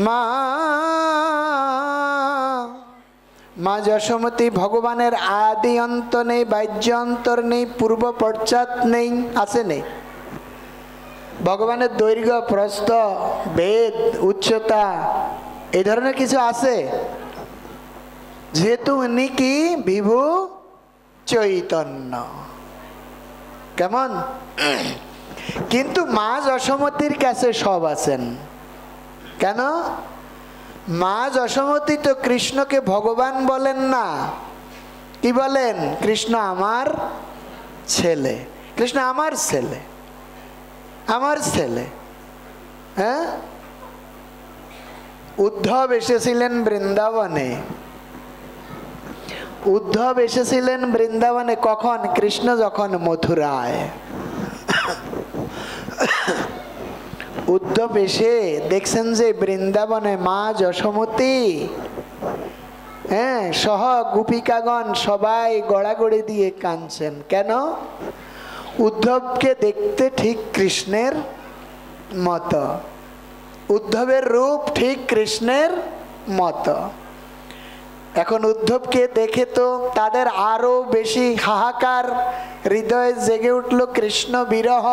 মা মা যশোমতী ভগবানের আদি অন্ত নেই, বাহ্য অন্তর নেই, পূর্ব পশ্চাৎ নেই, আছে নেই? ভগবানের দৈর্ঘ্য প্রস্থ বেদ উচ্চতা এই ধরনের কিছু আছে? যেহেতু উনি কি বিভু চৈতন্য। কেমন? কিন্তু মা যশোমতীর কাছে সব আছেন। কেন? মা যশোমতী তো কৃষ্ণকে ভগবান বলেন না, কি বলেন? কৃষ্ণ আমার ছেলে, কৃষ্ণ আমার ছেলে, আমার ছেলে। হ্যাঁ, উদ্ধব এসেছিলেন বৃন্দাবনে। উদ্ধব এসেছিলেন বৃন্দাবনে কখন? কৃষ্ণ যখন মথুরায়। উদ্ধব এসে দেখছেন যে বৃন্দাবনে মা যশোমতী সহ গোপিকাগণ সবাই গড়াগড়ি দিয়ে কাঁদছেন। কেন? উদ্ধবকে দেখতে ঠিক কৃষ্ণের মতো, উদ্ধবের রূপ ঠিক কৃষ্ণের মতো। এখন উদ্ধবকে দেখে তো তাদের আরো বেশি হাহাকার, হৃদয়ে জেগে উঠল কৃষ্ণ বিরহ।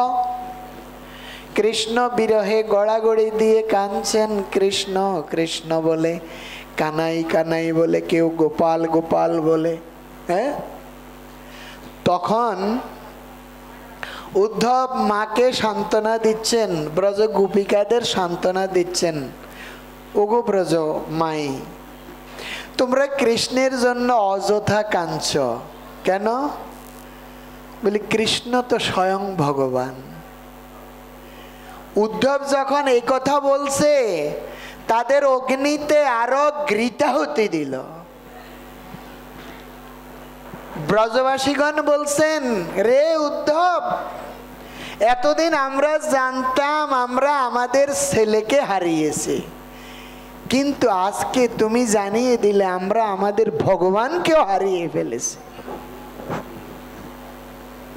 কৃষ্ণ বিরহে গড়াগড়ি দিয়ে কাঁদছেন। কৃষ্ণ কৃষ্ণ বলে, কানাই কানাই বলে, কেউ গোপাল গোপাল বলে। হ্যাঁ, তখন উদ্ধব মাকে সান্ত্বনা দিচ্ছেন, ব্রজ গোপিকাদের সান্ত্বনা দিচ্ছেন। ওগো ব্রজ মাই, তোমরা কৃষ্ণের জন্য অযথা কাঁদছ কেন? বলি কৃষ্ণ তো স্বয়ং ভগবান। উদ্ধব যখন এই কথা বলছে, তাদের অগ্নিতে আরো ঘৃতাহুতি দিল। ব্রজবাসীগণ বলছেন, রে উদ্ধব, এতদিন আমরা জানতাম আমরা আমাদের ছেলেকে হারিয়েছি, কিন্তু আজকে তুমি জানিয়ে দিলে আমরা আমাদের ভগবানকেও হারিয়ে ফেলেছি।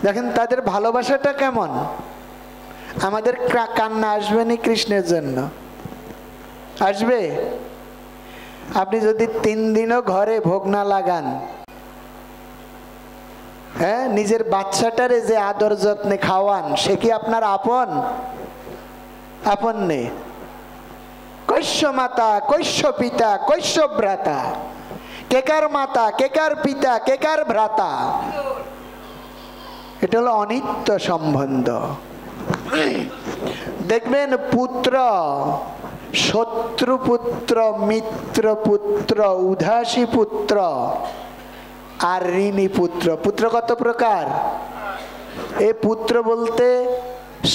দেখেন তাদের ভালোবাসাটা কেমন। আমাদের কান্না আসবে না কৃষ্ণের জন্য? আসবে। আপনি যদি 3 দিনও ঘরে ভোগ না লাগান, হ্যাঁ, নিজের বাচ্চাটারে যে আদর যত্নে খাওয়ান, সে কি আপনার আপন? আপন নেই। কৈশ্য মাতা, কৈশ্য পিতা, কৈশ্য ভ্রাতা, কেকার মাতা, কেকার পিতা, কেকার ভ্রাতা। এটা হলো অনিত্য সম্বন্ধ। দেখবেন পুত্র, শত্রুপুত্র, মিত্রপুত্র, উদাসী পুত্র আর ঋণী পুত্র। পুত্র কত প্রকার? এই পুত্র বলতে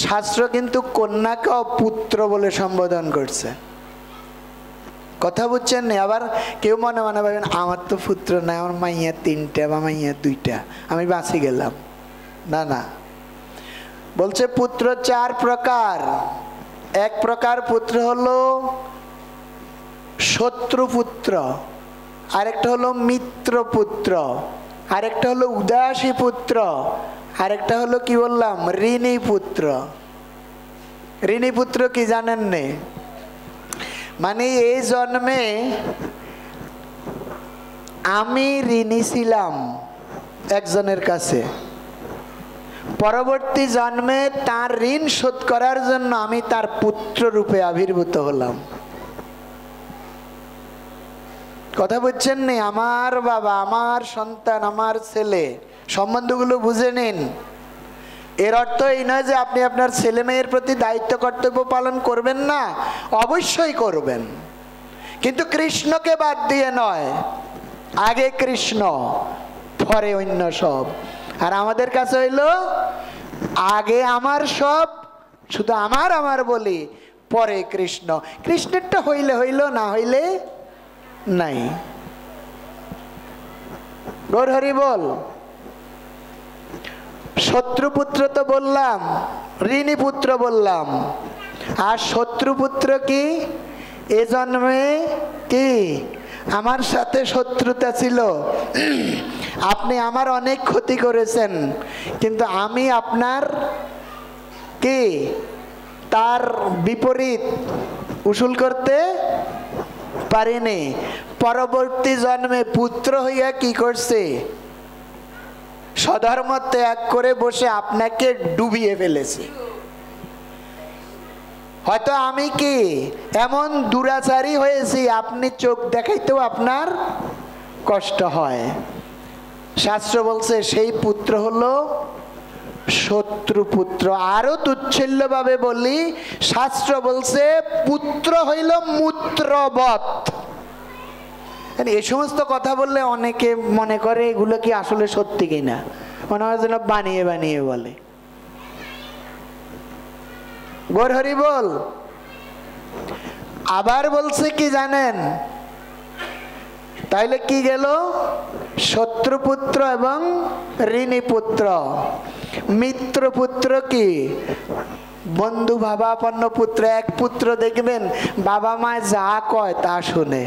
শাস্ত্র কিন্তু কন্যাকেও পুত্র বলে সম্বোধন করছে। কথা বুঝছেন না? আবার কেউ মনে মনে ভাবেন আমার তো পুত্র নাই, আমার মাইয়া 3টা বা মাইয়া 2টা, আমি বাঁচি গেলাম। না না, বলছে পুত্র 4 প্রকার। এক প্রকার পুত্র হলো শত্রুপুত্র, আরেকটা হলো মিত্রপুত্র, আরেকটা হলো উদাসী পুত্র, আরেকটা হলো কি বললাম? ঋণী পুত্র। ঋণী পুত্র কি জানেন নে? মানে এই জন্মে আমি ঋণী ছিলাম একজনের কাছে, পরবর্তী জন্মে তার ঋণ শোধ করার জন্য আমি তার পুত্র রূপে আবির্ভূত হলাম। কথা বুঝছেন নি? আমার বাবা, আমার সন্তান, আমার ছেলে, সম্বন্ধগুলো বুঝে নিন। এর অর্থ এই নয় যে আপনি আপনার ছেলে মেয়ের প্রতি দায়িত্ব কর্তব্য পালন করবেন না, অবশ্যই করবেন, কিন্তু কৃষ্ণকে বাদ দিয়ে নয়। আগে কৃষ্ণ, পরে অন্য সব। আর আমাদের কাছে হইল আগে আমার সব, শুধু আমার আমার বলি, পরে কৃষ্ণ। কৃষ্ণেরটা হইলে হইল, না হইলে নাই। গৌর হরি বল। শত্রুপুত্র তো বললাম, ঋণী পুত্র বললাম। আর শত্রুপুত্র কি? এ জন্মে কি আমার সাথে শত্রুতা ছিল, আপনি আমার অনেক ক্ষতি করেছেন, কিন্তু আমি আপনার কি তার বিপরীত উসুল করতে পারেনি, পরবর্তী জন্মে পুত্র হইয়া কি করছে, স্বধর্ম ত্যাগ করে বসে আপনাকে ডুবিয়ে ফেলেছে। হয়তো আমি কি এমন দুরাচারী হয়েছি, আপনি চোখ দেখাইতেও আপনার কষ্ট হয়। শাস্ত্র বলছে সেই পুত্র হলো শত্রু পুত্র। আরো তুচ্ছিল্য ভাবে বলি, শাস্ত্র বলছে পুত্র হইল মূত্রবৎ। এই সমস্ত কথা বললে অনেকে মনে করে এগুলো কি আসলে সত্যি কিনা, মনে হয় যেন বানিয়ে বানিয়ে বলে। গৌর হরি বল। আবার বলছে কি জানেন, তাইলে কি গেল, শত্রুপুত্র এবং ঋণী পুত্র। মিত্র পুত্র কি, বন্ধু ভাবাপন্ন পুত্র। এক পুত্র দেখবেন বাবা মা যা কয় তা শুনে,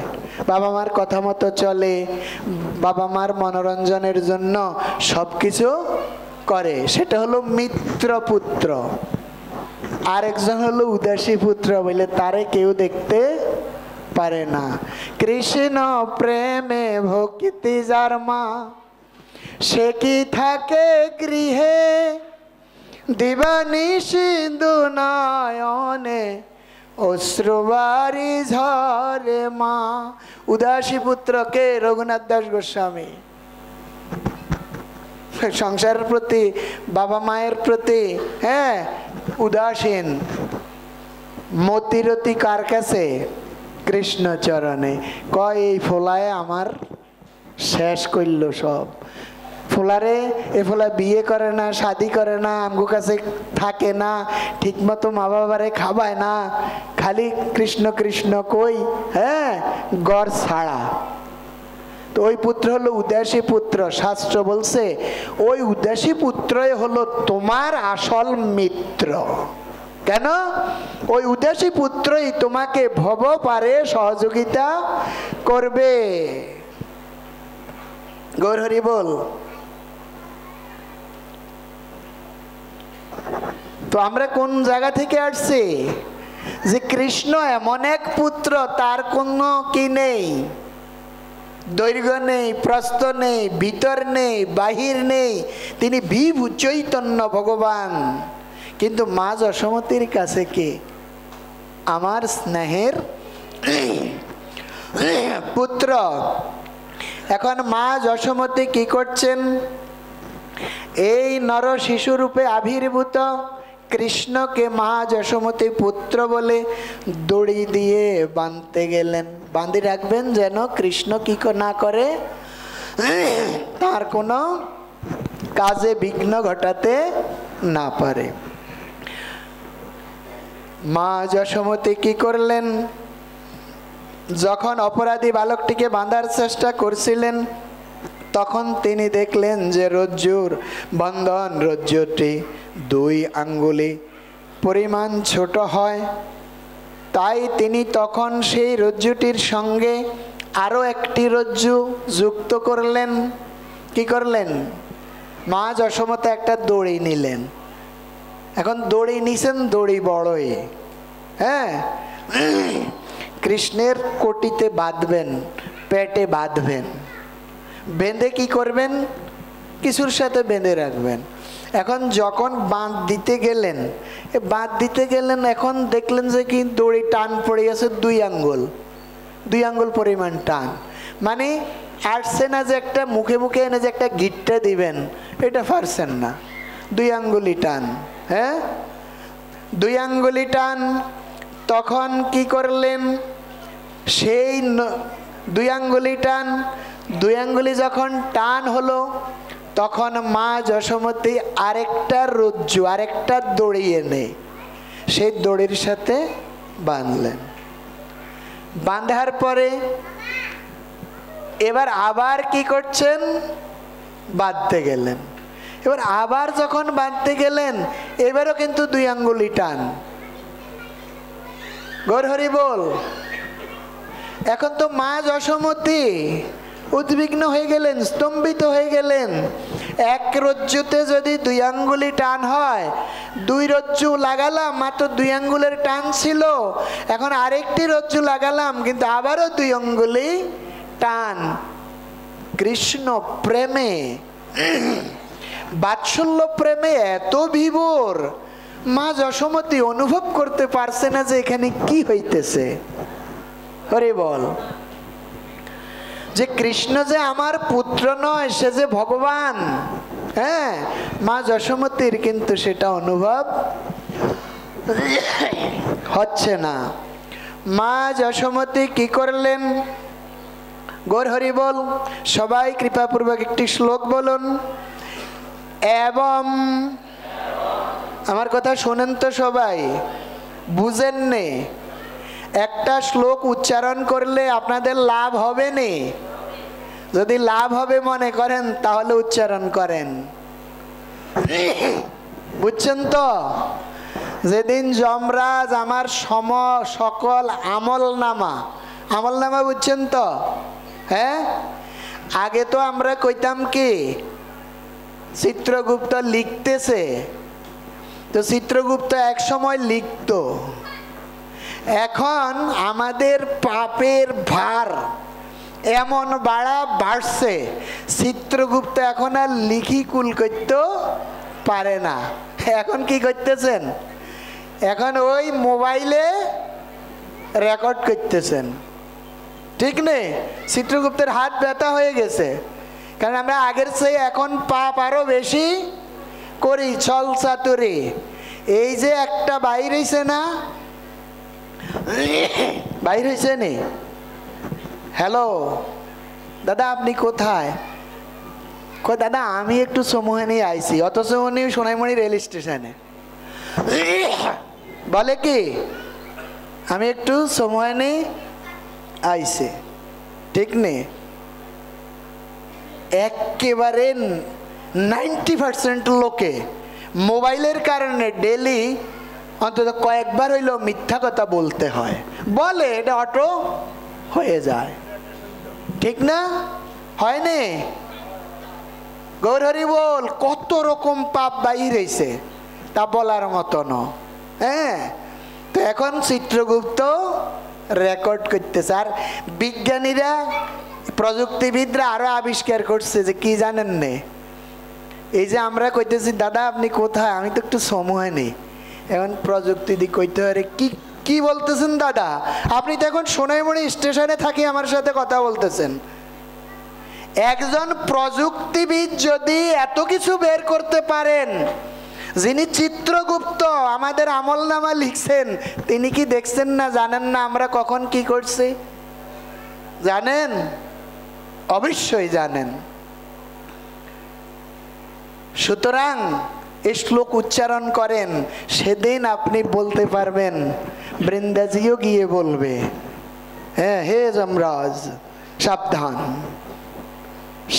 বাবা মার কথা মতো চলে, বাবা মার মনোরঞ্জনের জন্য সবকিছু করে, সেটা হলো মিত্র পুত্র। আরেকজন হলো উদাসী পুত্র, বলে তারে কেউ দেখতে পারে না। কৃষ্ণ প্রেমে ভক্তি যার মা, সে কি থাকে গৃহে, দিবানিশি দুনয়নে অশ্রুবারি ঝরে মা। উদাসী পুত্রকে রঘুনাথ দাস গোস্বামী সংসারের প্রতি, বাবা মায়ের প্রতি উদাসীন। মতিরতি কার কাছে, কৃষ্ণ চরণে। কয় এই ফোলায় আমার শেষ করল সব। ফোলারে এ ফোলা বিয়ে করে না, শাদি করে না, আমগো কাছে থাকে না, ঠিক মতো মা বাবারে খাবায় না, খালি কৃষ্ণ কৃষ্ণ কই, গড় ছাড়া। তো ওই পুত্র হলো উদাসী পুত্র। শাস্ত্র বলছে ওই উদাসী পুত্রই হলো তোমার আসল মিত্র। কেন, ওই উদাসী পুত্রই তোমাকে ভব পারে সহযোগিতা করবে। গৌর হরি বল। তো আমরা কোন জায়গা থেকে আসছি, যে কৃষ্ণ এমন এক পুত্র তার কোনো কি নেই, দৈর্ঘ্য নেই, প্রস্থ নেই, ভিতর নেই, বাহির নেই, তিনি বিভু চৈতন্য ভগবান। কিন্তু মা যশোমতীর কাছে কে, আমার স্নেহের পুত্র। এখন মা যশোমতী কি করছেন, এই নর শিশু রূপে আবির্ভূত কৃষ্ণকে মা যশোমতী পুত্র বলে দড়ি দিয়ে বাঁধতে গেলেন। বাঁধি রাখবেন যেন কৃষ্ণ কি না করে, তার কোনো কাজে বিঘ্ন ঘটাতে না পারে। মা যশোমতী কি করলেন, যখন অপরাধী বালকটিকে বাঁধার চেষ্টা করছিলেন, তখন তিনি দেখলেন যে রজ্জুর বন্ধন, রজ্জুটি 2 আঙ্গুলি পরিমাণ ছোট হয়। তাই তিনি তখন সেই রজ্জুটির সঙ্গে আরো একটি রজ্জু যুক্ত করলেন। কি করলেন, মা যশোমতী একটা দড়ি নিলেন। এখন দড়ি নিছেন, দড়ি বড়ই, কৃষ্ণের কোটিতে বাঁধবেন, পেটে বাঁধবেন, বেঁধে কি করবেন, কিছুর সাথে বেঁধে রাখবেন। এখন যখন বাঁধ দিতে গেলেন, এখন দেখলেন যে কি দড়ি টান পড়ে গেছে 2 আঙ্গুল, 2 আঙ্গুল পরিমাণ টান। মানে আসছে না যে একটা মুখে মুখে এনে যে একটা গিট্টা দিবেন, এটা পারছেন না, 2 আঙ্গুলি টান। 2 আঙ্গুলি টান। তখন কি করলেন, সেই 2 আঙ্গুলি টান, 2 আঙ্গুলি যখন টান হলো, তখন মা যশোমতী আরেকটা রজ্জু, আরেকটা দড়ি এনে সেই দড়ির সাথে বাঁধলেন। বাঁধার পরে এবার আবার কি করছেন, বাঁধতে গেলেন। এবার আবার যখন বাঁধতে গেলেন, এবারও কিন্তু 2 আঙ্গুলি টান। গৌর হরি বল। এখন তো মা যশোমতী উদ্বিগ্ন হয়ে গেলেন, স্তম্ভিত হয়ে গেলেন। এক রজ্জুতে যদি 2 আঙ্গুলি টান হয়, 2 রজ্জু লাগালাম, মাত্র 2 আঙ্গুলের টান ছিল, এখন আরেকটি রজ্জু লাগালাম, কিন্তু আবারও 2 আঙ্গুলি টান। কৃষ্ণ প্রেমে, বাৎসল্য প্রেমে এত বিভোর, মা যশোমতী অনুভব করতে পারছে না যে এখানে কি হইতেছে। হরি বল। যে কৃষ্ণ যে আমার পুত্র নয়, সে যে ভগবান, হ্যাঁ, মা যশোমতীর কিন্তু সেটা অনুভব হচ্ছে না। মা যশোমতী কি করলেন? গৌর হরি বল। সবাই কৃপাপূর্বক একটি শ্লোক বলুন। এবং, আমার কথা শোনেন তো সবাই, বুঝেন নে? একটা শ্লোক উচ্চারণ করলে আপনাদের লাভ হবে নি? যদি লাভ হবে মনে করেন তাহলে উচ্চারণ করেন। বুঝছেন তো? যেদিন যমরাজ আমার সকল আমল নামা বুঝছেন তো? হ্যাঁ, আগে তো আমরা কইতাম কি চিত্রগুপ্ত লিখতেছে, তো চিত্রগুপ্ত এক সময় লিখতো। এখন আমাদের পাপের ভার এমন বাড়ছে, চিত্রগুপ্ত এখন আর লিখি কুল করতে পারে না। এখন কি করতেছেন? এখন ওই মোবাইলে রেকর্ড করতেছেন, ঠিক নেই? চিত্রগুপ্তের হাত ব্যথা হয়ে গেছে, কারণ আমরা আগের চেয়ে এখন পাপ আরো বেশি করি, ছল চাতুরি। এই যে একটা বাইর হইছে না, বাইর হয়েছে নি? হ্যালো দাদা, আপনি কোথায়? দাদা আমি একটু সমুহানি আইছি, অথচ উনি সোনাইমণি রেল স্টেশনে। বলে কি আমি একটু সমুহানি আইছি, ঠিক নেই? একেবারে 90% লোকে মোবাইলের কারণে ডেলি অন্তত কয়েকবার হইলেও মিথ্যা কথা বলতে হয়, বলে এটা অটো হয়ে যায়, ঠিক না? হয়নি? গৌর হরি বল। কত রকম পাপ বাহির হয়েছে, তা বলার মতন। হ্যাঁ, তো এখন চিত্রগুপ্ত রেকর্ড করতেছে। আর বিজ্ঞানীরা, প্রযুক্তিবিদরা আরো আবিষ্কার করছে যে কি জানেন নে? এই যে আমরা কইতেছি দাদা আপনি কোথায়, আমি তো একটু সময় নেই, এখন প্রযুক্তি দিয়ে কইতে পারে কি কি বলতেছেন দাদা, আপনি তো এখন সোনাইমণি স্টেশনে থাকি আমার সাথে কথা বলতেছেন। একজন প্রযুক্তিবিদ যদি এত কিছু বের করতে পারেন, যিনি চিত্রগুপ্ত আমাদের আমলনামা লিখছেন, তিনি কি দেখছেন না, জানেন না আমরা কখন কি করছি? জানেন? অবশ্যই জানেন। সুতরাং এই শ্লোক উচ্চারণ করেন, সেদিন আপনি বলতে পারবেন, বৃন্দাজিও গিয়ে বলবে, হ্যাঁ হে যমরাজ সাবধান।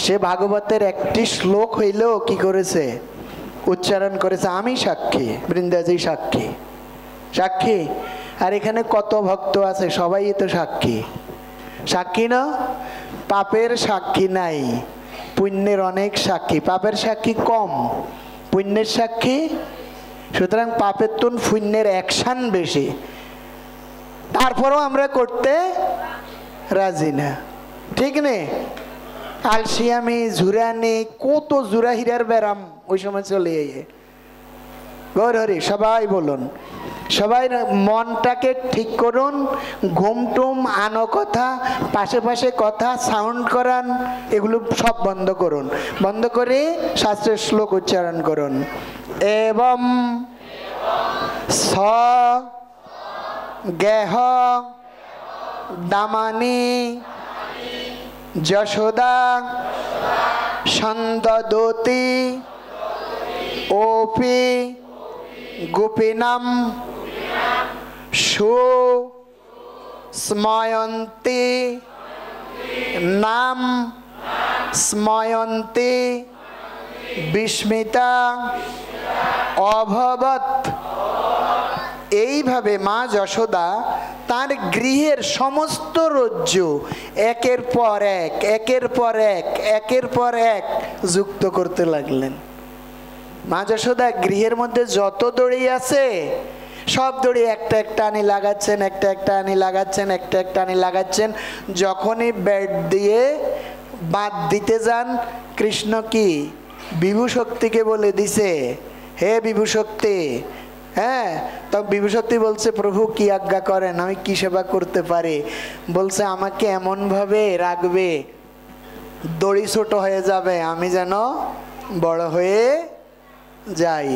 সে ভাগবতের একটি শ্লোক হইলেও কি করেছে? উচ্চারণ করেছে। আমি সাক্ষী, বৃন্দাজি সাক্ষী, সাক্ষী। আর এখানে কত ভক্ত আছে, সবাই তো সাক্ষী। সাক্ষী না? পাপের সাক্ষী নাই, পুণ্যের অনেক সাক্ষী। পাপের সাক্ষী কম, পুণ্যের সাক্ষী। সুতরাং পাপের তুন পুণ্যের অ্যাকশন বেশি, তারপরও আমরা করতে রাজি না, ঠিক নেই? আলসিয়ামি, ঝুরানি, কত জুরা হিরার ব্যারাম ওই সময় চলে এসে। গৌর হরি। সবাই বলুন, সবাই মনটাকে ঠিক করুন। ঘুমটুম আনো কথা, পাশে পাশে কথা, সাউন্ড করান, এগুলো সব বন্ধ করুন। বন্ধ করে শাস্ত্রের শ্লোক উচ্চারণ করুন। এবং স গেহ দামানি যশোদা সন্দদতি ওপি গোপীনাম স্ময়ন্তি নাম স্ময়ন্তি বিস্মিতা অভবৎ। এইভাবে মা যশোদা তার গৃহের সমস্ত রজ্জু একের পর এক একের পর এক একের পর এক যুক্ত করতে লাগলেন। মা যশোদা গৃহের মধ্যে যত দড়ি আছে সব দড়ি একটা একটা আনি লাগাচ্ছেন, একটা একটা আনি লাগাচ্ছেন, একটা একটা আনি লাগাচ্ছেন। যখনই বেড দিয়ে বাঁধ দিতে যান, কৃষ্ণ কি বিভু শক্তিকে বলে দিছে, হে বিভু শক্তি। হ্যাঁ, তো বিভু শক্তি বলছে, প্রভু কি আজ্ঞা করেন, আমি কি সেবা করতে পারি? বলছে, আমাকে এমন ভাবে রাখবে দড়ি ছোট হয়ে যাবে, আমি যেন বড় হয়ে যাই।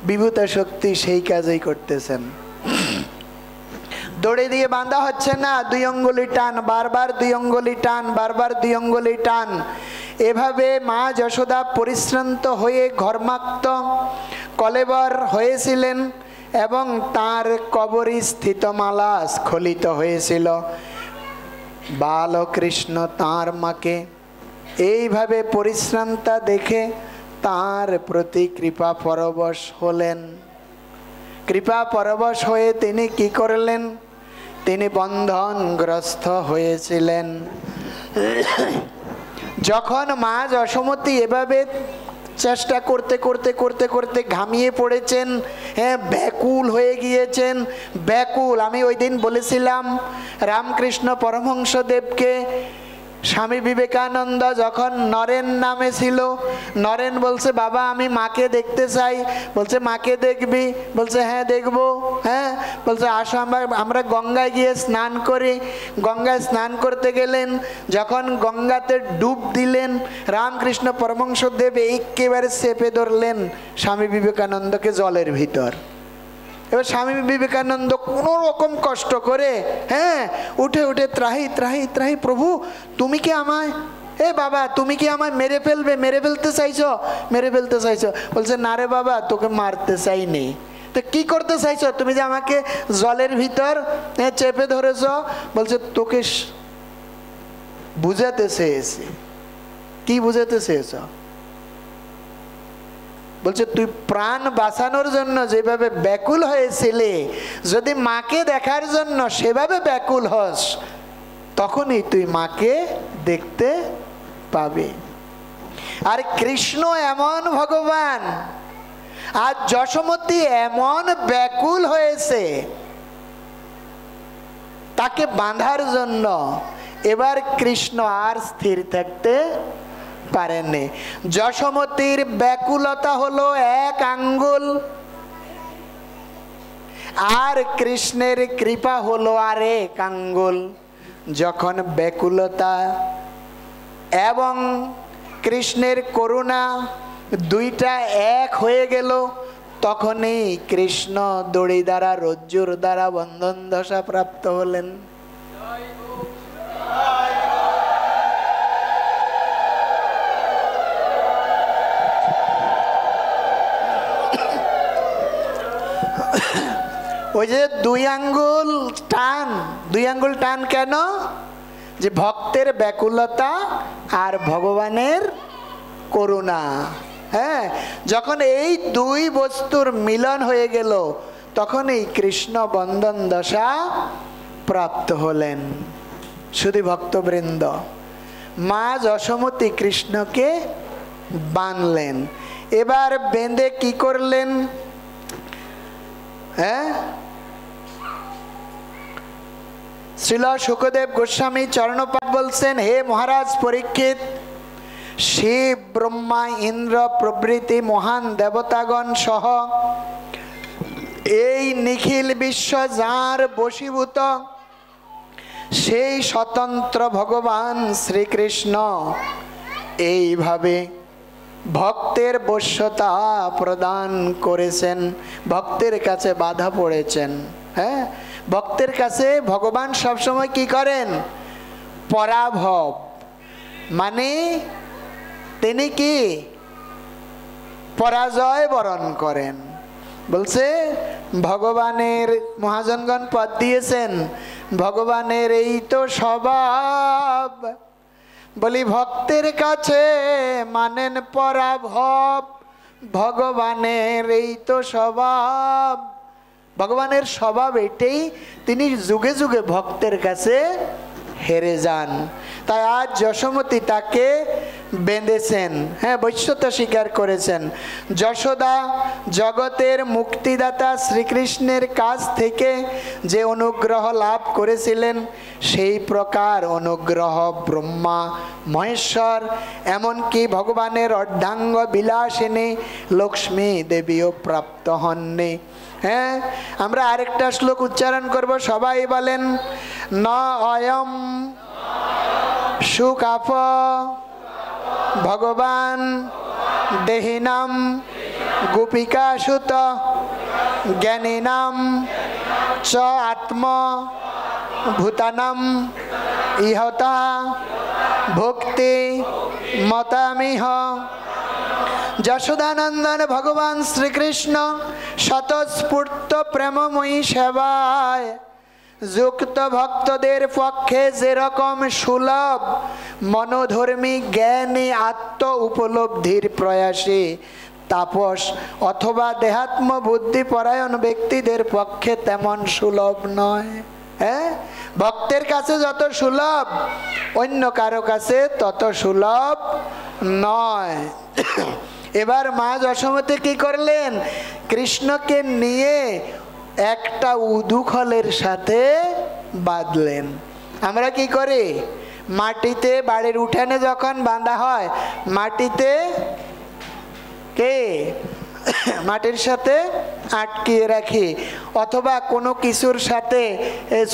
বিভূতা শক্তি সেই কাজই করতেছেন। দড়ি দিয়ে বাঁধা হচ্ছে না, 2 আঙ্গুলি টান, বারবার 2 আঙ্গুলি টান, বারবার 2 আঙ্গুলি টান। এভাবে মা যশোদা পরিশ্রান্ত হয়ে ঘর্মাক্ত কলেবর হয়েছিলেন এবং তার কবরী স্থিত মালা স্খলিত হয়েছিল। বালকৃষ্ণ তাঁর মাকে এইভাবে পরিশ্রান্তা দেখে তার প্রতি কৃপা পরবশ হলেন। কৃপা পরবশ হয়ে তিনি কি করলেন? তিনি বন্ধনগ্রস্ত হয়েছিলেন। যখন মা যশোমতী এভাবে চেষ্টা করতে করতে করতে করতে ঘামিয়ে পড়েছেন, হ্যাঁ, ব্যাকুল হয়ে গিয়েছেন, ব্যাকুল। আমি ওই দিন বলেছিলাম রামকৃষ্ণ পরমহংসদেবকে স্বামী বিবেকানন্দ যখন নরেন নামে ছিল, নরেন বলছে, বাবা আমি মাকে দেখতে চাই। বলছে, মাকে দেখবি? বলছে, হ্যাঁ দেখবো। হ্যাঁ, বলছে, আসো আমরা গঙ্গায় গিয়ে স্নান করি। গঙ্গায় স্নান করতে গেলেন, যখন গঙ্গাতে ডুব দিলেন, রামকৃষ্ণ পরমহংসদেব একেবারে চেপে ধরলেন স্বামী বিবেকানন্দকে জলের ভিতর। এবার স্বামী বিবেকানন্দ কোনো রকম কষ্ট করে, হ্যাঁ, উঠে উঠে ত্রাহি ত্রাহি ত্রাহি, প্রভু তুমি কি আমায়, এ বাবা তুমি কি আমায় মেরে ফেলবে, মেরে ফেলতে চাইছো, মেরে ফেলতে চাইছো? বলছে, না রে বাবা, তোকে মারতে চাইনি। তো কি করতে চাইছো? তুমি যে আমাকে জলের ভিতর চেপে ধরেছ। বলছে, তোকে বুঝাতে চেয়েছি। কি বুঝাতে চেয়েছ? বলছে, তুই প্রাণ বাঁচানোর জন্য যেভাবে ব্যাকুল হয়েছিলে, যদি মাকে দেখার জন্য সেভাবে ব্যাকুল হস, তখনই তুই মাকে দেখতে পাবি। আর কৃষ্ণ এমন ভগবান, আর যশোমতী এমন ব্যাকুল হয়েছে তাকে বাঁধার জন্য। এবার কৃষ্ণ আর স্থির থাকতে পারেননি। যশোমতীর ব্যাকুলতা হলো 1 আঙ্গুল, আর কৃষ্ণের কৃপা হলো আর 1 আঙ্গুল। যখন ব্যাকুলতা এবং কৃষ্ণের করুণা দুইটা এক হয়ে গেল, তখনই কৃষ্ণ দড়ি দ্বারা রজ্জুর দ্বারা বন্ধন দশা প্রাপ্ত হলেন। ওই যে 2 আঙ্গুল টান, 2 আঙ্গুল টান কেন? যে ভক্তের ব্যাকুলতা আর ভগবানের করুণা। হ্যাঁ, যখন এই 2 বস্তুর মিলন হয়ে গেল, তখনই কৃষ্ণ বন্ধন দশা প্রাপ্ত হলেন। শুধু ভক্তবৃন্দ, মা যশোমতী কৃষ্ণকে বাঁধলেন। এবার বেঁধে কি করলেন? হ্যাঁ, শ্রীল শুকদেব গোস্বামী চরণপাঠ বলছেন, হে মহারাজ পরীক্ষিত, শিব ব্রহ্মা ইন্দ্র প্রভৃতি মহান দেবতাগণ সহ এই নিখিল বিশ্ব যার বশীভূত, সেই স্বতন্ত্র ভগবান শ্রীকৃষ্ণ এইভাবে ভক্তের বশ্যতা প্রদান করেছেন। ভক্তের কাছে বাধা পড়েছেন। হ্যাঁ, ভক্তের কাছে ভগবান সবসময় কি করেন? পরাভব, মানে তিনি কি পরাজয় বরণ করেন। বলছে, ভগবানের, মহাজনগণ পদ দিয়েছেন, ভগবানের এই তো স্বভাব, বলি ভক্তের কাছে মানেন পরাভব। ভগবানের এই তো স্বভাব, ভগবানের স্বভাব এটাই, তিনি যুগে যুগে ভক্তের কাছে হেরে যান। তাই আজ যশোমতী তাকে বেঁধেছেন, হ্যাঁ, বৈশ্যতা স্বীকার করেছেন। যশোদা জগতের মুক্তিদাতা শ্রীকৃষ্ণের কাছ থেকে যে অনুগ্রহ লাভ করেছিলেন, সেই প্রকার অনুগ্রহ ব্রহ্মা মহেশ্বর, এমনকি ভগবানের অর্ধাঙ্গ বিলাসিনী লক্ষ্মী দেবীও প্রাপ্ত হননি। হ্যাঁ, আমরা আরেকটা শ্লোক উচ্চারণ করব, সবাই বলেন, ন অয়ম সুকাফ ভগবান দেহিনাম গোপিকা সুত জ্ঞানীনাম চ আত্ম ভূতানাম ইহতা ভক্তি মতামিহ। যশোদানন্দন ভগবান শ্রীকৃষ্ণ স্বতঃস্ফূর্ত প্রেমময়ী সেবায় যুক্ত ভক্তদের পক্ষে যেরকম সুলভ মনোধর্মী জ্ঞানী আত্ম উপলব্ধির প্রয়াসী তাপস অথবা দেহাত্ম বুদ্ধি পরায়ণ ব্যক্তিদের পক্ষে তেমন সুলভ নয়। হ্যাঁ, ভক্তের কাছে যত সুলভ অন্য কারো কাছে তত সুলভ নয়। এবার মা যশোমতী কি করলেন, কৃষ্ণকে নিয়ে একটা উদুখলের সাথে বাঁধলেন। আমরা কি করি, মাটিতে বাড়ির উঠানে যখন বাঁধা হয়, মাটিতে কে মাটির সাথে আটকিয়ে রাখি, অথবা কোনো কিছুর সাথে,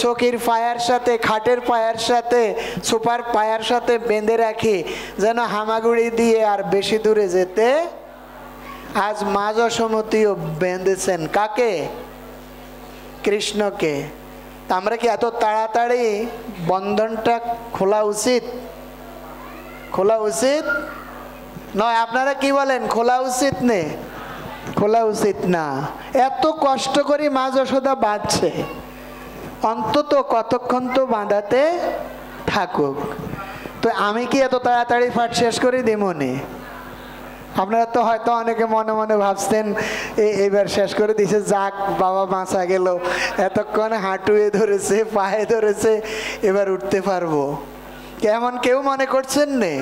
চকির পায়ার সাথে, খাটের পায়ার সাথে, সোফার পায়ার সাথে বেঁধে রাখি, যেন হামাগুড়ি দিয়ে আর বেশি দূরে যেতে। আজ মা যশোমতীও বেঁধেছেন কাকে, কৃষ্ণকে। আমরা কি এত তাড়াতাড়ি বন্ধনটা খোলা উচিত? খোলা উচিত নয়। আপনারা কি বলেন, খোলা উচিত নেই? খোলা উচিত না। এত কষ্ট করে মা যশোদা বাঁধছে, অন্তত কতক্ষণ তো বাঁধাতে থাকুক। তো আমি কি এত তাড়াতাড়ি ফাট শেষ করে দিমনি? আপনারা তো হয়তো অনেকে মনে মনে ভাবছেন এবার শেষ করে দিয়েছে, যাক বাবা বাঁচা গেল, এতক্ষণ হাঁটুয়ে ধরেছে, পায়ে ধরেছে, এবার উঠতে পারবো, কেমন কেউ মনে করছেন নে?